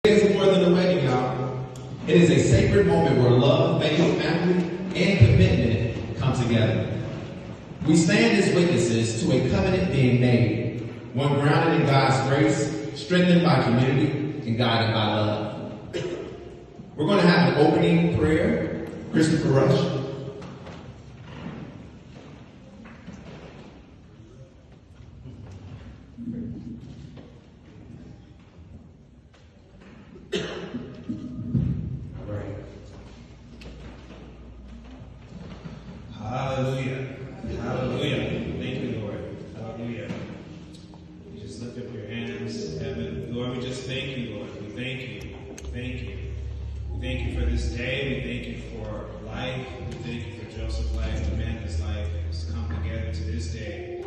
It's more than a wedding, y'all. It is a sacred moment where love, faith, family, and commitment come together. We stand as witnesses to a covenant being made, one grounded in God's grace, strengthened by community, and guided by love. We're going to have an opening prayer. Christopher Rush. Hallelujah. Hallelujah. Thank you, Lord. Hallelujah. You just lift up your hands, heaven. Lord, we just thank you, Lord. We thank you. Thank you. We thank you for this day. We thank you for life. We thank you for Joseph's life, Amanda's life, has come together to this day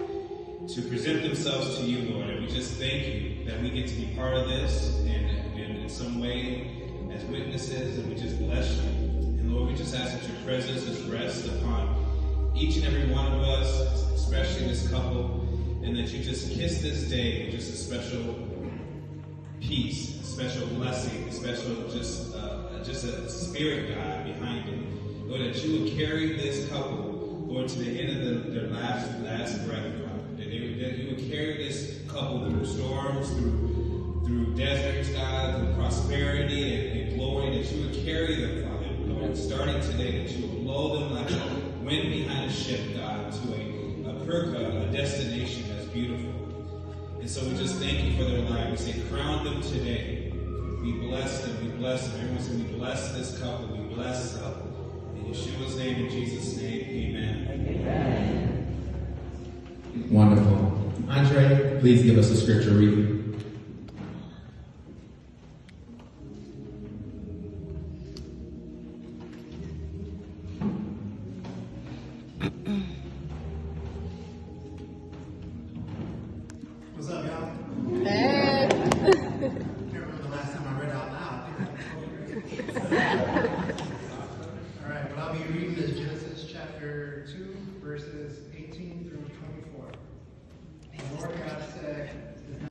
to present themselves to you, Lord. And we just thank you that we get to be part of this and in some way as witnesses, and we just bless you. And Lord, we just ask that your presence just rest upon each and every one of us, especially this couple, and that you just kiss this day with just a special peace, a special blessing, a special just a spirit, God, behind it. Lord, that you would carry this couple, Lord, to the end of their last breath, God. That you would carry this couple through storms, through deserts, God, through prosperity and glory, that you would carry them, Father, Lord, starting today, that you would blow them like a wind behind a ship, God, to a destination that's beautiful. And so we just thank you for their life. We say, crown them today. We bless them. We bless them. Everyone say, we bless this couple. We bless them. In Yeshua's name, in Jesus' name, amen. Amen. Wonderful. Andre, please give us a scripture reading. What's up, y'all? Hey. I can't remember the last time I read out loud. All right, what I'll be reading is Genesis chapter 2, verses 18 through 24. The Lord God said,